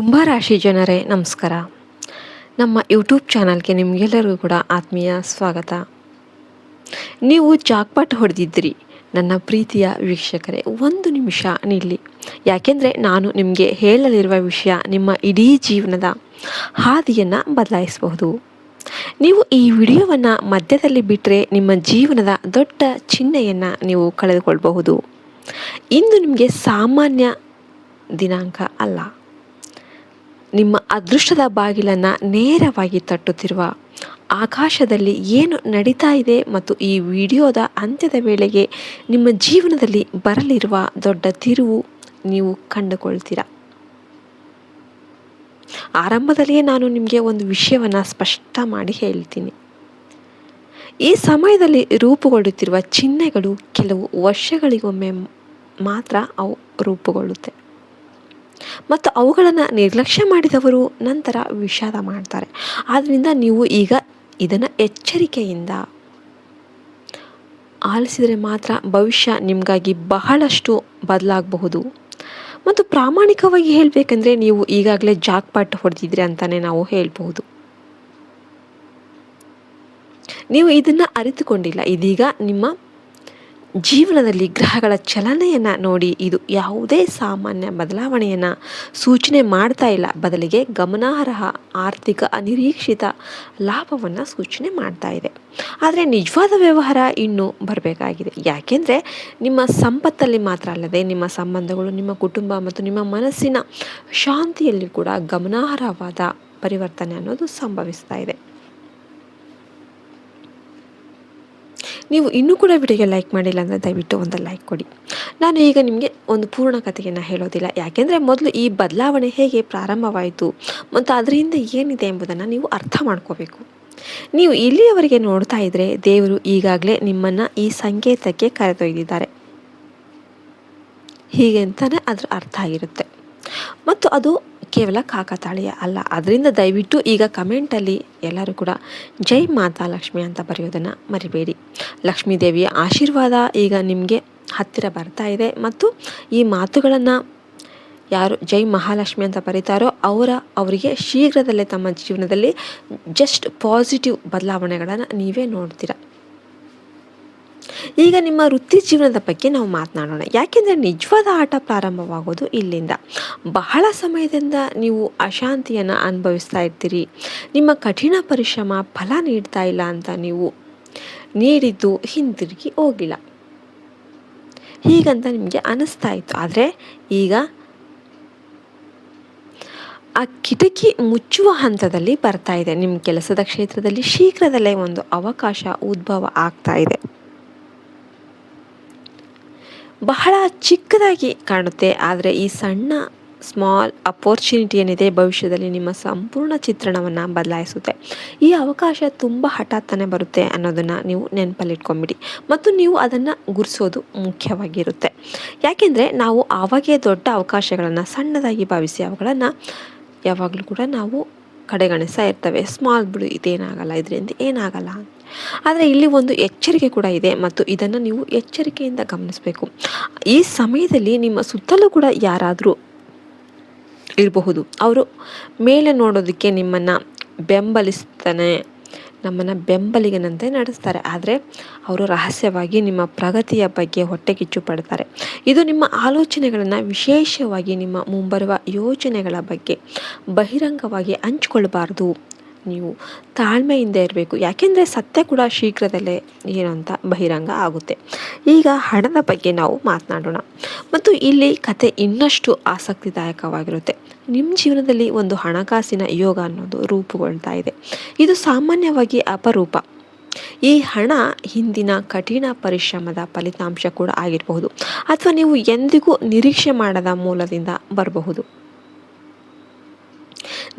ಕುಂಭರಾಶಿ ಜನರೇ ನಮಸ್ಕಾರ. ನಮ್ಮ ಯೂಟ್ಯೂಬ್ ಚಾನಲ್ಗೆ ನಿಮಗೆಲ್ಲರಿಗೂ ಕೂಡ ಆತ್ಮೀಯ ಸ್ವಾಗತ. ನೀವು ಜಾಕ್ಪಾಟ್ ಹೊಡೆದಿದ್ದೀರಿ ನನ್ನ ಪ್ರೀತಿಯ ವೀಕ್ಷಕರೇ, ಒಂದು ನಿಮಿಷ ನಿಲ್ಲಿ. ಯಾಕೆಂದರೆ ನಾನು ನಿಮಗೆ ಹೇಳಲಿರುವ ವಿಷಯ ನಿಮ್ಮ ಇಡೀ ಜೀವನದ ಹಾದಿಯನ್ನು ಬದಲಾಯಿಸಬಹುದು. ನೀವು ಈ ವಿಡಿಯೋವನ್ನು ಮಧ್ಯದಲ್ಲಿ ಬಿಟ್ಟರೆ ನಿಮ್ಮ ಜೀವನದ ದೊಡ್ಡ ಚಿಹ್ನೆಯನ್ನು ನೀವು ಕಳೆದುಕೊಳ್ಳಬಹುದು. ಇಂದು ನಿಮಗೆ ಸಾಮಾನ್ಯ ದಿನಾಂಕ ಅಲ್ಲ, ನಿಮ್ಮ ಅದೃಷ್ಟದ ಬಾಗಿಲನ್ನು ನೇರವಾಗಿ ತಟ್ಟುತ್ತಿರುವ ಆಕಾಶದಲ್ಲಿ ಏನು ನಡೀತಾ ಇದೆ ಮತ್ತು ಈ ವಿಡಿಯೋದ ಅಂತ್ಯದ ವೇಳೆಗೆ ನಿಮ್ಮ ಜೀವನದಲ್ಲಿ ಬರಲಿರುವ ದೊಡ್ಡ ತಿರುವು ನೀವು ಕಂಡುಕೊಳ್ತೀರ. ಆರಂಭದಲ್ಲಿಯೇ ನಾನು ನಿಮಗೆ ಒಂದು ವಿಷಯವನ್ನು ಸ್ಪಷ್ಟ ಮಾಡಿ ಹೇಳ್ತೀನಿ. ಈ ಸಮಯದಲ್ಲಿ ರೂಪುಗೊಳ್ಳುತ್ತಿರುವ ಚಿಹ್ನೆಗಳು ಕೆಲವು ವರ್ಷಗಳಿಗೊಮ್ಮೆ ಮಾತ್ರ ಅವು ರೂಪುಗೊಳ್ಳುತ್ತೆ ಮತ್ತು ಅವುಗಳನ್ನು ನಿರ್ಲಕ್ಷ್ಯ ಮಾಡಿದವರು ನಂತರ ವಿಷಾದ ಮಾಡ್ತಾರೆ. ಆದ್ದರಿಂದ ನೀವು ಈಗ ಇದನ್ನು ಎಚ್ಚರಿಕೆಯಿಂದ ಆಲಿಸಿದರೆ ಮಾತ್ರ ಭವಿಷ್ಯ ನಿಮಗಾಗಿ ಬಹಳಷ್ಟು ಬದಲಾಗಬಹುದು. ಮತ್ತು ಪ್ರಾಮಾಣಿಕವಾಗಿ ಹೇಳಬೇಕಂದ್ರೆ ನೀವು ಈಗಾಗಲೇ ಜಾಕ್ಪಾಟ್ ಹೊಡೆದಿದ್ರಿ ಅಂತಲೇ ನಾವು ಹೇಳ್ಬಹುದು. ನೀವು ಇದನ್ನು ಅರಿತುಕೊಂಡಿಲ್ಲ. ಇದೀಗ ನಿಮ್ಮ ಜೀವನದಲ್ಲಿ ಗ್ರಹಗಳ ಚಲನೆಯನ್ನು ನೋಡಿ ಇದು ಯಾವುದೇ ಸಾಮಾನ್ಯ ಬದಲಾವಣೆಯನ್ನು ಸೂಚನೆ ಮಾಡ್ತಾ ಇಲ್ಲ, ಬದಲಿಗೆ ಗಮನಾರ್ಹ ಆರ್ಥಿಕ ಅನಿರೀಕ್ಷಿತ ಲಾಭವನ್ನು ಸೂಚನೆ ಮಾಡ್ತಾ ಇದೆ. ಆದರೆ ನಿಜವಾದ ವ್ಯವಹಾರ ಇನ್ನೂ ಬರಬೇಕಾಗಿದೆ. ಯಾಕೆಂದರೆ ನಿಮ್ಮ ಸಂಪತ್ತಲ್ಲಿ ಮಾತ್ರ ಅಲ್ಲದೆ ನಿಮ್ಮ ಸಂಬಂಧಗಳು, ನಿಮ್ಮ ಕುಟುಂಬ ಮತ್ತು ನಿಮ್ಮ ಮನಸ್ಸಿನ ಶಾಂತಿಯಲ್ಲಿ ಕೂಡ ಗಮನಾರ್ಹವಾದ ಪರಿವರ್ತನೆ ಅನ್ನೋದು ಸಂಭವಿಸ್ತಾ ಇದೆ. ನೀವು ಇನ್ನೂ ಕೂಡ ವಿಡಿಯೋಗೆ ಲೈಕ್ ಮಾಡಿಲ್ಲ ಅಂದರೆ ದಯವಿಟ್ಟು ಒಂದು ಲೈಕ್ ಕೊಡಿ. ನಾನು ಈಗ ನಿಮಗೆ ಒಂದು ಪೂರ್ಣ ಕಥೆಯನ್ನು ಹೇಳೋದಿಲ್ಲ, ಯಾಕೆಂದರೆ ಮೊದಲು ಈ ಬದಲಾವಣೆ ಹೇಗೆ ಪ್ರಾರಂಭವಾಯಿತು ಮತ್ತು ಅದರಿಂದ ಏನಿದೆ ಎಂಬುದನ್ನು ನೀವು ಅರ್ಥ ಮಾಡ್ಕೋಬೇಕು. ನೀವು ಇಲ್ಲಿಯವರೆಗೆ ನೋಡ್ತಾ ಇದ್ದರೆ ದೇವರು ಈಗಾಗಲೇ ನಿಮ್ಮನ್ನು ಈ ಸಂಕೇತಕ್ಕೆ ಕರೆದೊಯ್ದಿದ್ದಾರೆ, ಹೀಗೆ ಅಂತಲೇ ಅದರ ಅರ್ಥ ಆಗಿರುತ್ತೆ. ಮತ್ತು ಅದು ಕೇವಲ ಕಾಕತಾಳೀಯ ಅಲ್ಲ. ಅದರಿಂದ ದಯವಿಟ್ಟು ಈಗ ಕಮೆಂಟಲ್ಲಿ ಎಲ್ಲರೂ ಕೂಡ ಜೈ ಮಾತಾ ಲಕ್ಷ್ಮಿ ಅಂತ ಬರೆಯೋದನ್ನು ಮರಿಬೇಡಿ. ಲಕ್ಷ್ಮೀ ದೇವಿಯ ಆಶೀರ್ವಾದ ಈಗ ನಿಮಗೆ ಹತ್ತಿರ ಬರ್ತಾ ಇದೆ ಮತ್ತು ಈ ಮಾತುಗಳನ್ನು ಯಾರು ಜೈ ಮಹಾಲಕ್ಷ್ಮಿ ಅಂತ ಬರೀತಾರೋ ಅವರಿಗೆ ಶೀಘ್ರದಲ್ಲೇ ತಮ್ಮ ಜೀವನದಲ್ಲಿ ಜಸ್ಟ್ ಪಾಸಿಟಿವ್ ಬದಲಾವಣೆಗಳನ್ನು ನೀವೇ ನೋಡ್ತೀರ. ಈಗ ನಿಮ್ಮ ವೃತ್ತಿ ಜೀವನದ ಬಗ್ಗೆ ನಾವು ಮಾತನಾಡೋಣ. ಯಾಕೆಂದರೆ ನಿಜವಾದ ಆಟ ಪ್ರಾರಂಭವಾಗೋದು ಇಲ್ಲಿಂದ. ಬಹಳ ಸಮಯದಿಂದ ನೀವು ಅಶಾಂತಿಯನ್ನು ಅನುಭವಿಸ್ತಾ ಇರ್ತೀರಿ. ನಿಮ್ಮ ಕಠಿಣ ಪರಿಶ್ರಮ ಫಲ ನೀಡ್ತಾ ಇಲ್ಲ ಅಂತ ನೀವು ನೀಡಿದ್ದು ಹಿಂತಿರುಗಿ ಹೋಗಿಲ್ಲ, ಹೀಗಂತ ನಿಮಗೆ ಅನ್ನಿಸ್ತಾ ಇತ್ತು. ಆದರೆ ಈಗ ಆ ಕಿಟಕಿ ಮುಚ್ಚುವ ಹಂತದಲ್ಲಿ ಬರ್ತಾ ಇದೆ. ನಿಮ್ಮ ಕೆಲಸದ ಕ್ಷೇತ್ರದಲ್ಲಿ ಶೀಘ್ರದಲ್ಲೇ ಒಂದು ಅವಕಾಶ ಉದ್ಭವ ಆಗ್ತಾ ಇದೆ. ಬಹಳ ಚಿಕ್ಕದಾಗಿ ಕಾಣುತ್ತೆ, ಆದರೆ ಈ ಸಣ್ಣ ಸ್ಮಾಲ್ ಅಪೋರ್ಚುನಿಟಿ ಏನಿದೆ ಭವಿಷ್ಯದಲ್ಲಿ ನಿಮ್ಮ ಸಂಪೂರ್ಣ ಚಿತ್ರಣವನ್ನು ಬದಲಾಯಿಸುತ್ತೆ. ಈ ಅವಕಾಶ ತುಂಬ ಹಠಾತ್ತನೆ ಬರುತ್ತೆ ಅನ್ನೋದನ್ನು ನೀವು ನೆನಪಲ್ಲಿಟ್ಕೊಂಬಿಡಿ ಮತ್ತು ನೀವು ಅದನ್ನು ಗುರುತಿಸೋದು ಮುಖ್ಯವಾಗಿರುತ್ತೆ. ಯಾಕೆಂದರೆ ನಾವು ಆವಾಗೇ ದೊಡ್ಡ ಅವಕಾಶಗಳನ್ನು ಸಣ್ಣದಾಗಿ ಭಾವಿಸಿ ಅವುಗಳನ್ನು ಯಾವಾಗಲೂ ಕೂಡ ನಾವು ಕಡೆಗಣಿಸ್ತಾ ಇರ್ತವೆ. ಸ್ಮಾಲ್ ಬಿಡು, ಇದೇನಾಗಲ್ಲ, ಇದರಿಂದ ಏನಾಗಲ್ಲ. ಆದರೆ ಇಲ್ಲಿ ಒಂದು ಎಚ್ಚರಿಕೆ ಕೂಡ ಇದೆ ಮತ್ತು ಇದನ್ನು ನೀವು ಎಚ್ಚರಿಕೆಯಿಂದ ಗಮನಿಸಬೇಕು. ಈ ಸಮಯದಲ್ಲಿ ನಿಮ್ಮ ಸುತ್ತಲೂ ಕೂಡ ಯಾರಾದರೂ ಇರಬಹುದು. ಅವರು ಮೇಲೆ ನೋಡೋದಕ್ಕೆ ನಿಮ್ಮನ್ನು ನಮ್ಮನ್ನು ಬೆಂಬಲಿಗನಂತೆ ನಡೆಸ್ತಾರೆ, ಆದರೆ ಅವರು ರಹಸ್ಯವಾಗಿ ನಿಮ್ಮ ಪ್ರಗತಿಯ ಬಗ್ಗೆ ಹೊಟ್ಟೆಕಿಚ್ಚು ಪಡ್ತಾರೆ. ಇದು ನಿಮ್ಮ ಆಲೋಚನೆಗಳನ್ನು, ವಿಶೇಷವಾಗಿ ನಿಮ್ಮ ಮುಂಬರುವ ಯೋಜನೆಗಳ ಬಗ್ಗೆ ಬಹಿರಂಗವಾಗಿ ಹಂಚಿಕೊಳ್ಳಬಾರ್ದು. ನೀವು ತಾಳ್ಮೆಯಿಂದ ಇರಬೇಕು, ಯಾಕೆಂದರೆ ಸತ್ಯ ಕೂಡ ಶೀಘ್ರದಲ್ಲೇ ಏನು ಅಂತ ಬಹಿರಂಗ ಆಗುತ್ತೆ. ಈಗ ಹಣದ ಬಗ್ಗೆ ನಾವು ಮಾತನಾಡೋಣ ಮತ್ತು ಇಲ್ಲಿ ಕತೆ ಇನ್ನಷ್ಟು ಆಸಕ್ತಿದಾಯಕವಾಗಿರುತ್ತೆ. ನಿಮ್ಮ ಜೀವನದಲ್ಲಿ ಒಂದು ಹಣಕಾಸಿನ ಯೋಗ ಅನ್ನೋದು ರೂಪುಗೊಳ್ತಾ ಇದೆ. ಇದು ಸಾಮಾನ್ಯವಾಗಿ ಅಪರೂಪ. ಈ ಹಣ ಹಿಂದಿನ ಕಠಿಣ ಪರಿಶ್ರಮದ ಫಲಿತಾಂಶ ಕೂಡ ಆಗಿರಬಹುದು ಅಥವಾ ನೀವು ಎಂದಿಗೂ ನಿರೀಕ್ಷೆ ಮಾಡದ ಮೂಲದಿಂದ ಬರಬಹುದು.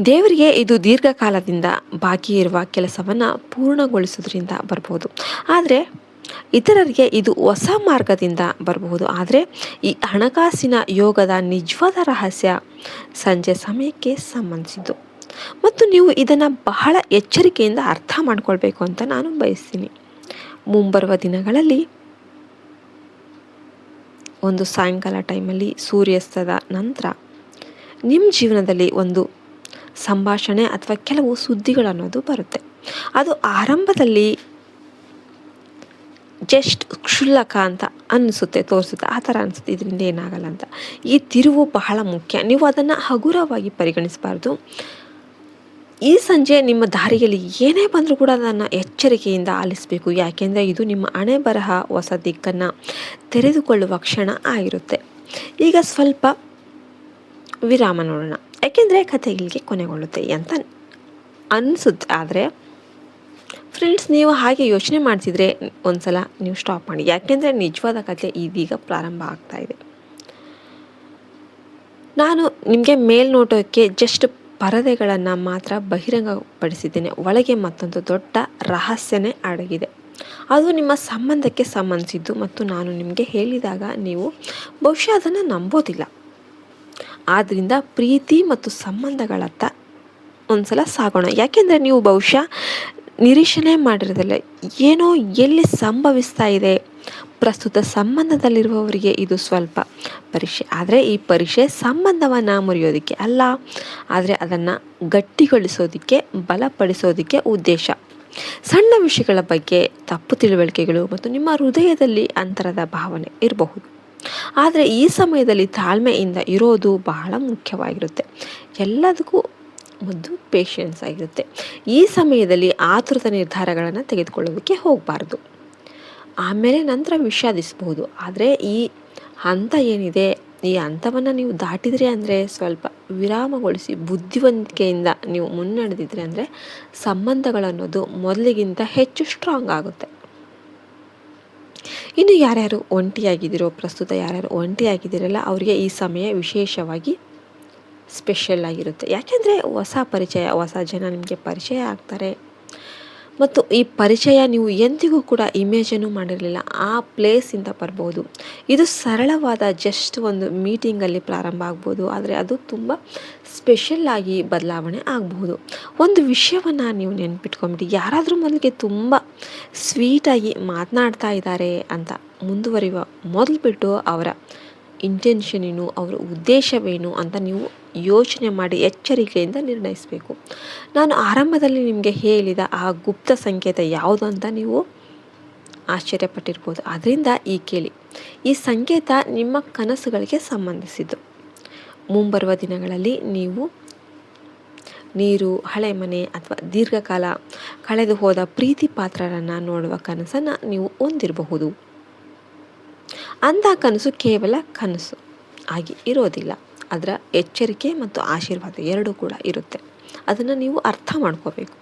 ದೇವರಿಗೆ ಇದು ದೀರ್ಘಕಾಲದಿಂದ ಬಾಕಿ ಇರುವ ಕೆಲಸವನ್ನು ಪೂರ್ಣಗೊಳಿಸೋದ್ರಿಂದ ಬರಬಹುದು, ಆದರೆ ಇತರರಿಗೆ ಇದು ಹೊಸ ಮಾರ್ಗದಿಂದ ಬರಬಹುದು. ಆದರೆ ಈ ಹಣಕಾಸಿನ ಯೋಗದ ನಿಜವಾದ ರಹಸ್ಯ ಸಂಜೆ ಸಮಯಕ್ಕೆ ಸಂಬಂಧಿಸಿದ್ದು ಮತ್ತು ನೀವು ಇದನ್ನು ಬಹಳ ಎಚ್ಚರಿಕೆಯಿಂದ ಅರ್ಥ ಮಾಡ್ಕೊಳ್ಬೇಕು ಅಂತ ನಾನು ಬಯಸ್ತೀನಿ. ಮುಂಬರುವ ದಿನಗಳಲ್ಲಿ ಒಂದು ಸಾಯಂಕಾಲ ಟೈಮಲ್ಲಿ ಸೂರ್ಯಾಸ್ತದ ನಂತರ ನಿಮ್ಮ ಜೀವನದಲ್ಲಿ ಒಂದು ಸಂಭಾಷಣೆ ಅಥವಾ ಕೆಲವು ಸುದ್ದಿಗಳನ್ನೋದು ಬರುತ್ತೆ. ಅದು ಆರಂಭದಲ್ಲಿ ಜಸ್ಟ್ ಕ್ಷುಲ್ಲಕ ಅಂತ ಅನ್ನಿಸುತ್ತೆ, ತೋರಿಸುತ್ತೆ, ಆ ಥರ ಅನಿಸುತ್ತೆ, ಇದರಿಂದ ಏನಾಗಲ್ಲ ಅಂತ. ಈ ತಿರುವು ಬಹಳ ಮುಖ್ಯ. ನೀವು ಅದನ್ನು ಹಗುರವಾಗಿ ಪರಿಗಣಿಸಬಾರ್ದು. ಈ ಸಂಜೆ ನಿಮ್ಮ ದಾರಿಯಲ್ಲಿ ಏನೇ ಬಂದರೂ ಕೂಡ ಅದನ್ನು ಎಚ್ಚರಿಕೆಯಿಂದ ಆಲಿಸಬೇಕು. ಯಾಕೆಂದರೆ ಇದು ನಿಮ್ಮ ಹಣೆ ಬರಹ ಹೊಸ ದಿಕ್ಕನ್ನು ತೆರೆದುಕೊಳ್ಳುವ ಕ್ಷಣ ಆಗಿರುತ್ತೆ. ಈಗ ಸ್ವಲ್ಪ ವಿರಾಮ ನೋಡೋಣ, ಯಾಕೆಂದರೆ ಕಥೆ ಇಲ್ಲಿಗೆ ಕೊನೆಗೊಳ್ಳುತ್ತೆ ಅಂತ ಅನಿಸುತ್ತೆ. ಆದರೆ ಫ್ರೆಂಡ್ಸ್, ನೀವು ಹಾಗೆ ಯೋಚನೆ ಮಾಡ್ತಿದ್ರೆ ಒಂದ್ಸಲ ನೀವು ಸ್ಟಾಪ್ ಮಾಡಿ, ಯಾಕೆಂದರೆ ನಿಜವಾದ ಕಥೆ ಇದೀಗ ಪ್ರಾರಂಭ ಆಗ್ತಾ ಇದೆ. ನಾನು ನಿಮಗೆ ಮೇಲ್ನೋಟಕ್ಕೆ ಜಸ್ಟ್ ಪರದೆಗಳನ್ನು ಮಾತ್ರ ಬಹಿರಂಗಪಡಿಸಿದ್ದೇನೆ. ಒಳಗೆ ಮತ್ತೊಂದು ದೊಡ್ಡ ರಹಸ್ಯನೇ ಅಡಗಿದೆ. ಅದು ನಿಮ್ಮ ಸಂಬಂಧಕ್ಕೆ ಸಂಬಂಧಿಸಿದ್ದು ಮತ್ತು ನಾನು ನಿಮಗೆ ಹೇಳಿದಾಗ ನೀವು ಬಹುಶಃ ಅದನ್ನು ನಂಬೋದಿಲ್ಲ. ಆದ್ದರಿಂದ ಪ್ರೀತಿ ಮತ್ತು ಸಂಬಂಧಗಳತ್ತ ಒಂದ್ಸಲ ಸಾಗೋಣ. ಯಾಕೆಂದರೆ ನೀವು ಬಹುಶಃ ನಿರೀಕ್ಷಣೆ ಮಾಡಿರೋದಿಲ್ಲ ಏನೋ ಎಲ್ಲಿ ಸಂಭವಿಸ್ತಾ ಇದೆ. ಪ್ರಸ್ತುತ ಸಂಬಂಧದಲ್ಲಿರುವವರಿಗೆ ಇದು ಸ್ವಲ್ಪ ಪರೀಕ್ಷೆ. ಆದರೆ ಈ ಪರೀಕ್ಷೆ ಸಂಬಂಧವನ್ನು ಮುರಿಯೋದಕ್ಕೆ ಅಲ್ಲ, ಆದರೆ ಅದನ್ನು ಗಟ್ಟಿಗೊಳಿಸೋದಕ್ಕೆ, ಬಲಪಡಿಸೋದಕ್ಕೆ ಉದ್ದೇಶ. ಸಣ್ಣ ವಿಷಯಗಳ ಬಗ್ಗೆ ತಪ್ಪು ತಿಳುವಳಿಕೆಗಳು ಮತ್ತು ನಿಮ್ಮ ಹೃದಯದಲ್ಲಿ ಅಂತರದ ಭಾವನೆ ಇರಬಹುದು. ಆದರೆ ಈ ಸಮಯದಲ್ಲಿ ತಾಳ್ಮೆಯಿಂದ ಇರೋದು ಬಹಳ ಮುಖ್ಯವಾಗಿರುತ್ತೆ. ಎಲ್ಲದಕ್ಕೂ ಒಂದು ಪೇಷನ್ಸ್ ಆಗಿರುತ್ತೆ. ಈ ಸಮಯದಲ್ಲಿ ಆತುರದ ನಿರ್ಧಾರಗಳನ್ನು ತೆಗೆದುಕೊಳ್ಳೋದಕ್ಕೆ ಹೋಗಬಾರ್ದು. ಆಮೇಲೆ ನಂತರ ವಿಷಾದಿಸಬಹುದು. ಆದರೆ ಈ ಹಂತ ಏನಿದೆ, ಈ ಹಂತವನ್ನು ನೀವು ದಾಟಿದ್ರಿ ಅಂದರೆ, ಸ್ವಲ್ಪ ವಿರಾಮಗೊಳಿಸಿ ಬುದ್ಧಿವಂತಿಕೆಯಿಂದ ನೀವು ಮುನ್ನಡೆದಿದ್ರೆ ಅಂದರೆ ಸಂಬಂಧಗಳನ್ನೋದು ಮೊದಲಿಗಿಂತ ಹೆಚ್ಚು ಸ್ಟ್ರಾಂಗ್ ಆಗುತ್ತೆ. ಇನ್ನು ಯಾರ್ಯಾರು ಒಂಟಿಯಾಗಿದ್ದೀರೋ, ಪ್ರಸ್ತುತ ಯಾರ್ಯಾರು ಒಂಟಿಯಾಗಿದ್ದೀರಲ್ಲ, ಅವರಿಗೆ ಈ ಸಮಯ ವಿಶೇಷವಾಗಿ ಸ್ಪೆಷಲ್ ಆಗಿರುತ್ತೆ. ಯಾಕೆಂದರೆ ಹೊಸ ಪರಿಚಯ, ಹೊಸ ಜನ ನಿಮಗೆ ಪರಿಚಯ ಆಗ್ತಾರೆ. ಮತ್ತು ಈ ಪರಿಚಯ ನೀವು ಎಂದಿಗೂ ಕೂಡ ಇಮೇಜನ್ನು ಮಾಡಿರಲಿಲ್ಲ ಆ ಪ್ಲೇಸಿಂದ ಬರ್ಬೋದು. ಇದು ಸರಳವಾದ ಜಸ್ಟ್ ಒಂದು ಮೀಟಿಂಗಲ್ಲಿ ಪ್ರಾರಂಭ ಆಗ್ಬೋದು, ಆದರೆ ಅದು ತುಂಬ ಸ್ಪೆಷಲ್ಲಾಗಿ ಬದಲಾವಣೆ ಆಗಬಹುದು. ಒಂದು ವಿಷಯವನ್ನು ನೀವು ನೆನ್ಪಿಟ್ಕೊಂಬಿಟ್ಟು, ಯಾರಾದರೂ ಮೊದಲಿಗೆ ತುಂಬ ಸ್ವೀಟಾಗಿ ಮಾತನಾಡ್ತಾ ಇದ್ದಾರೆ ಅಂತ ಮುಂದುವರಿಯುವ ಮೊದಲು ಬಿಟ್ಟು ಅವರ ಇಂಟೆನ್ಷನ್ ಏನು, ಅವರ ಉದ್ದೇಶವೇನು ಅಂತ ನೀವು ಯೋಚನೆ ಮಾಡಿ ಎಚ್ಚರಿಕೆಯಿಂದ ನಿರ್ಣಯಿಸಬೇಕು. ನಾನು ಆರಂಭದಲ್ಲಿ ನಿಮಗೆ ಹೇಳಿದ ಆ ಗುಪ್ತ ಸಂಕೇತ ಯಾವುದು ಅಂತ ನೀವು ಆಶ್ಚರ್ಯಪಟ್ಟಿರ್ಬೋದು. ಅದರಿಂದ ಈ ಕೇಳಿ. ಈ ಸಂಕೇತ ನಿಮ್ಮ ಕನಸುಗಳಿಗೆ ಸಂಬಂಧಿಸಿದ್ದು. ಮುಂಬರುವ ದಿನಗಳಲ್ಲಿ ನೀವು ನೀರು, ಹಳೆ ಮನೆ ಅಥವಾ ದೀರ್ಘಕಾಲ ಕಳೆದು ಹೋದ ಪ್ರೀತಿ ಪಾತ್ರರನ್ನು ನೋಡುವ ಕನಸನ್ನು ನೀವು ಹೊಂದಿರಬಹುದು. ಅಂಥ ಕನಸು ಕೇವಲ ಕನಸು ಆಗಿ ಇರೋದಿಲ್ಲ. ಅದರ ಎಚ್ಚರಿಕೆ ಮತ್ತು ಆಶೀರ್ವಾದ ಎರಡೂ ಕೂಡ ಇರುತ್ತೆ. ಅದನ್ನು ನೀವು ಅರ್ಥ ಮಾಡ್ಕೋಬೇಕು.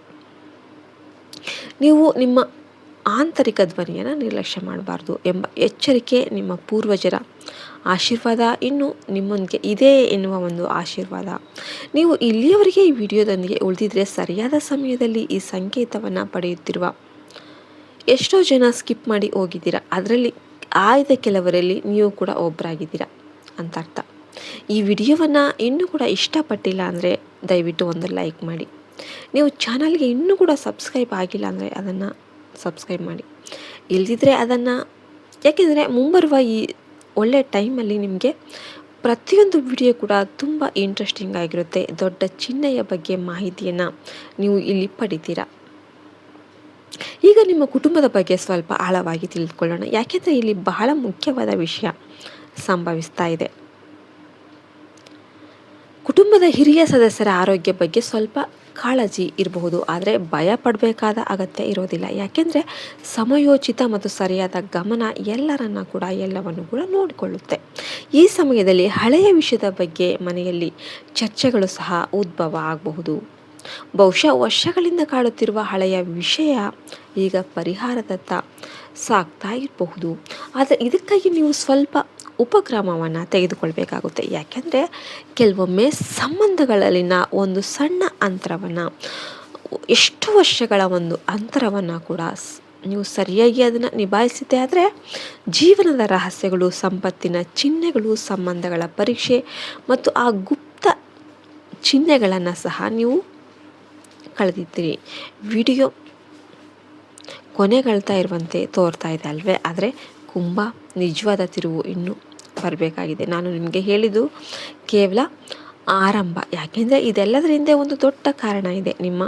ನೀವು ನಿಮ್ಮ ಆಂತರಿಕ ಧ್ವನಿಯನ್ನು ನಿರ್ಲಕ್ಷ್ಯ ಮಾಡಬಾರ್ದು ಎಂಬ ಎಚ್ಚರಿಕೆ ನಿಮ್ಮ ಪೂರ್ವಜರ ಆಶೀರ್ವಾದ ಇನ್ನೂ ನಿಮ್ಮೊಂದಿಗೆ ಇದೆ ಎನ್ನುವ ಒಂದು ಆಶೀರ್ವಾದ. ನೀವು ಇಲ್ಲಿಯವರೆಗೆ ಈ ವಿಡಿಯೋದೊಂದಿಗೆ ಉಳಿದಿದ್ರೆ ಸರಿಯಾದ ಸಮಯದಲ್ಲಿ ಈ ಸಂಕೇತವನ್ನು ಪಡೆಯುತ್ತಿರುವ ಎಷ್ಟೋ ಜನ ಸ್ಕಿಪ್ ಮಾಡಿ ಹೋಗಿದ್ದೀರಾ. ಅದರಲ್ಲಿ ಆಯ್ದ ಕೆಲವರಲ್ಲಿ ನೀವು ಕೂಡ ಒಬ್ಬರಾಗಿದ್ದೀರಾ ಅಂತ ಅರ್ಥ. ಈ ವಿಡಿಯೋವನ್ನು ಇನ್ನೂ ಕೂಡ ಇಷ್ಟಪಟ್ಟಿಲ್ಲ ಅಂದರೆ ದಯವಿಟ್ಟು ಒಂದು ಲೈಕ್ ಮಾಡಿ. ನೀವು ಚಾನಲ್ಗೆ ಇನ್ನೂ ಕೂಡ ಸಬ್ಸ್ಕ್ರೈಬ್ ಆಗಿಲ್ಲ ಅಂದರೆ ಅದನ್ನು ಸಬ್ಸ್ಕ್ರೈಬ್ ಮಾಡಿ. ಇಲ್ಲದಿದ್ದರೆ ಅದನ್ನು, ಯಾಕೆಂದರೆ ಮುಂಬರುವ ಈ ಒಳ್ಳೆಯ ಟೈಮಲ್ಲಿ ನಿಮಗೆ ಪ್ರತಿಯೊಂದು ವಿಡಿಯೋ ಕೂಡ ತುಂಬ ಇಂಟ್ರೆಸ್ಟಿಂಗ್ ಆಗಿರುತ್ತೆ. ದೊಡ್ಡ ಚಿಹ್ನೆಯ ಬಗ್ಗೆ ಮಾಹಿತಿಯನ್ನು ನೀವು ಇಲ್ಲಿ ಪಡಿತೀರಾ. ಈಗ ನಿಮ್ಮ ಕುಟುಂಬದ ಬಗ್ಗೆ ಸ್ವಲ್ಪ ಆಳವಾಗಿ ತಿಳಿದುಕೊಳ್ಳೋಣ. ಯಾಕೆಂದರೆ ಇಲ್ಲಿ ಬಹಳ ಮುಖ್ಯವಾದ ವಿಷಯ ಸಂಭವಿಸ್ತಾ ಇದೆ. ಕುಟುಂಬದ ಹಿರಿಯ ಸದಸ್ಯರ ಆರೋಗ್ಯ ಬಗ್ಗೆ ಸ್ವಲ್ಪ ಕಾಳಜಿ ಇರಬಹುದು, ಆದರೆ ಭಯ ಪಡಬೇಕಾದ ಅಗತ್ಯ ಇರೋದಿಲ್ಲ. ಯಾಕೆಂದರೆ ಸಮಯೋಚಿತ ಮತ್ತು ಸರಿಯಾದ ಗಮನ ಎಲ್ಲವನ್ನು ಕೂಡ ನೋಡಿಕೊಳ್ಳುತ್ತೆ. ಈ ಸಮಯದಲ್ಲಿ ಹಳೆಯ ವಿಷಯದ ಬಗ್ಗೆ ಮನೆಯಲ್ಲಿ ಚರ್ಚೆಗಳು ಸಹ ಉದ್ಭವ ಆಗಬಹುದು. ಬಹುಶಃ ವರ್ಷಗಳಿಂದ ಕಾಡುತ್ತಿರುವ ಹಳೆಯ ವಿಷಯ ಈಗ ಪರಿಹಾರದತ್ತ ಸಾಗ್ತಾ ಇರಬಹುದು. ಆದರೆ ಇದಕ್ಕಾಗಿ ನೀವು ಸ್ವಲ್ಪ ಉಪಕ್ರಮವನ್ನು ತೆಗೆದುಕೊಳ್ಬೇಕಾಗುತ್ತೆ. ಯಾಕೆಂದರೆ ಕೆಲವೊಮ್ಮೆ ಸಂಬಂಧಗಳಲ್ಲಿನ ಒಂದು ಸಣ್ಣ ಅಂತರವನ್ನು, ಎಷ್ಟು ವರ್ಷಗಳ ಒಂದು ಅಂತರವನ್ನು ಕೂಡ ನೀವು ಸರಿಯಾಗಿ ಅದನ್ನು ನಿಭಾಯಿಸಿದ್ದೆ ಆದರೆ ಜೀವನದ ರಹಸ್ಯಗಳು, ಸಂಪತ್ತಿನ ಚಿಹ್ನೆಗಳು, ಸಂಬಂಧಗಳ ಪರೀಕ್ಷೆ ಮತ್ತು ಆ ಗುಪ್ತ ಚಿಹ್ನೆಗಳನ್ನು ಸಹ ನೀವು ಕಳೆದಿದ್ದೀರಿ. ವಿಡಿಯೋ ಕೊನೆಗಳ್ತಾ ಇರುವಂತೆ ತೋರ್ತಾ ಇದೆ ಅಲ್ವೇ? ಆದರೆ ನಿಜವಾದ ತಿರುವು ಇನ್ನೂ ಬರಬೇಕಾಗಿದೆ. ನಾನು ನಿಮಗೆ ಹೇಳಿದ್ದು ಕೇವಲ ಆರಂಭ. ಯಾಕೆಂದರೆ ಇದೆಲ್ಲದರ ಹಿಂದೆ ಒಂದು ದೊಡ್ಡ ಕಾರಣ ಇದೆ. ನಿಮ್ಮ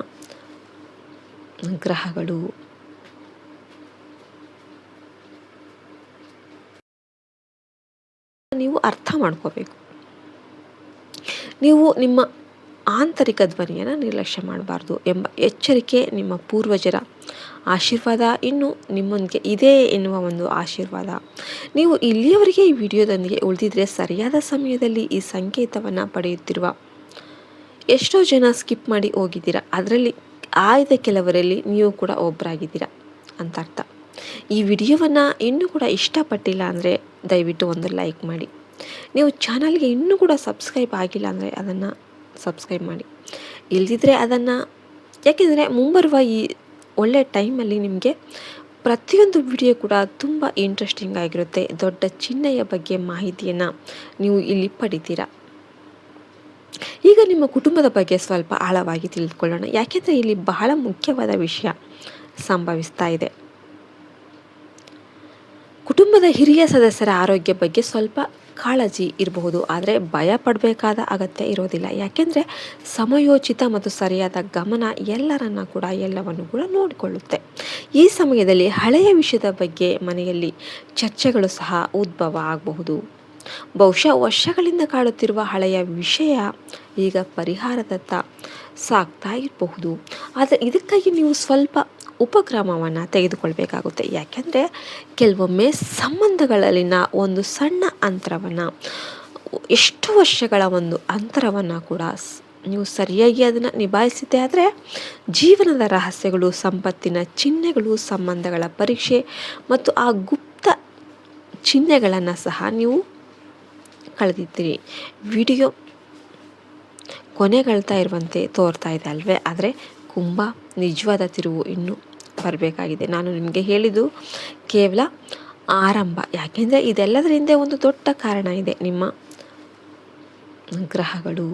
ಗ್ರಹಗಳು, ನೀವು ಅರ್ಥ ಮಾಡ್ಕೋಬೇಕು. ನೀವು ನಿಮ್ಮ ಆಂತರಿಕ ಧ್ವನಿಯನ್ನು ನಿರ್ಲಕ್ಷ್ಯ ಮಾಡಬಾರ್ದು ಎಂಬ ಎಚ್ಚರಿಕೆ ನಿಮ್ಮ ಪೂರ್ವಜರ ಆಶೀರ್ವಾದ ಇನ್ನು ನಿಮ್ಮೊಂದಿಗೆ ಇದೆ ಎನ್ನುವ ಒಂದು ಆಶೀರ್ವಾದ. ನೀವು ಇಲ್ಲಿಯವರೆಗೆ ಈ ವಿಡಿಯೋದೊಂದಿಗೆ ಉಳಿದಿದ್ರೆ ಸರಿಯಾದ ಸಮಯದಲ್ಲಿ ಈ ಸಂಕೇತವನ್ನು ಪಡೆಯುತ್ತಿರುವ ಎಷ್ಟೋ ಜನ ಸ್ಕಿಪ್ ಮಾಡಿ ಹೋಗಿದ್ದೀರಾ. ಅದರಲ್ಲಿ ಆಯ್ದ ಕೆಲವರಲ್ಲಿ ನೀವು ಕೂಡ ಒಬ್ಬರಾಗಿದ್ದೀರಾ ಅಂತ ಅರ್ಥ. ಈ ವಿಡಿಯೋವನ್ನು ಇನ್ನೂ ಕೂಡ ಇಷ್ಟಪಟ್ಟಿಲ್ಲ ಅಂದರೆ ದಯವಿಟ್ಟು ಒಂದು ಲೈಕ್ ಮಾಡಿ. ನೀವು ಚಾನಲ್ಗೆ ಇನ್ನೂ ಕೂಡ ಸಬ್ಸ್ಕ್ರೈಬ್ ಆಗಿಲ್ಲ ಅಂದರೆ ಅದನ್ನು ಸಬ್ಸ್ಕ್ರೈಬ್ ಮಾಡಿ. ಇಲ್ಲದಿದ್ದರೆ ಅದನ್ನು, ಯಾಕೆಂದರೆ ಮುಂಬರುವ ಈ ಒಳ್ಳೆಯ ಟೈಮಲ್ಲಿ ನಿಮಗೆ ಪ್ರತಿಯೊಂದು ವಿಡಿಯೋ ಕೂಡ ತುಂಬ ಇಂಟ್ರೆಸ್ಟಿಂಗ್ ಆಗಿರುತ್ತೆ. ದೊಡ್ಡ ಚಿಹ್ನೆಯ ಬಗ್ಗೆ ಮಾಹಿತಿಯನ್ನು ನೀವು ಇಲ್ಲಿ ಪಡಿತೀರಾ. ಈಗ ನಿಮ್ಮ ಕುಟುಂಬದ ಬಗ್ಗೆ ಸ್ವಲ್ಪ ಆಳವಾಗಿ ತಿಳಿದುಕೊಳ್ಳೋಣ. ಯಾಕೆಂದರೆ ಇಲ್ಲಿ ಬಹಳ ಮುಖ್ಯವಾದ ವಿಷಯ ಸಂಭವಿಸ್ತಾ ಇದೆ. ಕುಟುಂಬದ ಹಿರಿಯ ಸದಸ್ಯರ ಆರೋಗ್ಯ ಬಗ್ಗೆ ಸ್ವಲ್ಪ ಕಾಳಜಿ ಇರಬಹುದು, ಆದರೆ ಭಯ ಪಡಬೇಕಾದ ಅಗತ್ಯ ಇರೋದಿಲ್ಲ. ಯಾಕೆಂದರೆ ಸಮಯೋಚಿತ ಮತ್ತು ಸರಿಯಾದ ಗಮನ ಎಲ್ಲವನ್ನು ಕೂಡ ನೋಡಿಕೊಳ್ಳುತ್ತೆ. ಈ ಸಮಯದಲ್ಲಿ ಹಳೆಯ ವಿಷಯದ ಬಗ್ಗೆ ಮನೆಯಲ್ಲಿ ಚರ್ಚೆಗಳು ಸಹ ಉದ್ಭವ ಆಗಬಹುದು. ಬಹುಶಃ ವರ್ಷಗಳಿಂದ ಕಾಡುತ್ತಿರುವ ಹಳೆಯ ವಿಷಯ ಈಗ ಪರಿಹಾರದತ್ತ ಸಾಗ್ತಾ ಇರಬಹುದು. ಆದರೆ ಇದಕ್ಕಾಗಿ ನೀವು ಸ್ವಲ್ಪ ಉಪಕ್ರಮವನ್ನು ತೆಗೆದುಕೊಳ್ಬೇಕಾಗುತ್ತೆ. ಯಾಕೆಂದರೆ ಕೆಲವೊಮ್ಮೆ ಸಂಬಂಧಗಳಲ್ಲಿನ ಒಂದು ಸಣ್ಣ ಅಂತರವನ್ನು, ಎಷ್ಟು ವರ್ಷಗಳ ಒಂದು ಅಂತರವನ್ನು ಕೂಡ ನೀವು ಸರಿಯಾಗಿ ಅದನ್ನು ನಿಭಾಯಿಸಿದ್ದೆ ಆದರೆ ಜೀವನದ ರಹಸ್ಯಗಳು, ಸಂಪತ್ತಿನ ಚಿಹ್ನೆಗಳು, ಸಂಬಂಧಗಳ ಪರೀಕ್ಷೆ ಮತ್ತು ಆ ಗುಪ್ತ ಚಿಹ್ನೆಗಳನ್ನು ಸಹ ನೀವು ಕಳೆದಿದ್ದೀರಿ. ವಿಡಿಯೋ ಕೊನೆಗಳ್ತಾ ಇರುವಂತೆ ತೋರ್ತಾ ಇದೆ ಅಲ್ವೇ? ಆದರೆ ಕುಂಭ ನಿಜವಾದ ತಿರುವು ಇನ್ನೂ ಬರಬೇಕಾಗಿದೆ. ನಾನು ನಿಮಗೆ ಹೇಳಿದ್ದು ಕೇವಲ ಆರಂಭ. ಯಾಕೆಂದರೆ ಇದೆಲ್ಲದರ ಹಿಂದೆ ಒಂದು ದೊಡ್ಡ ಕಾರಣ ಇದೆ. ನಿಮ್ಮ ಗ್ರಹಗಳು,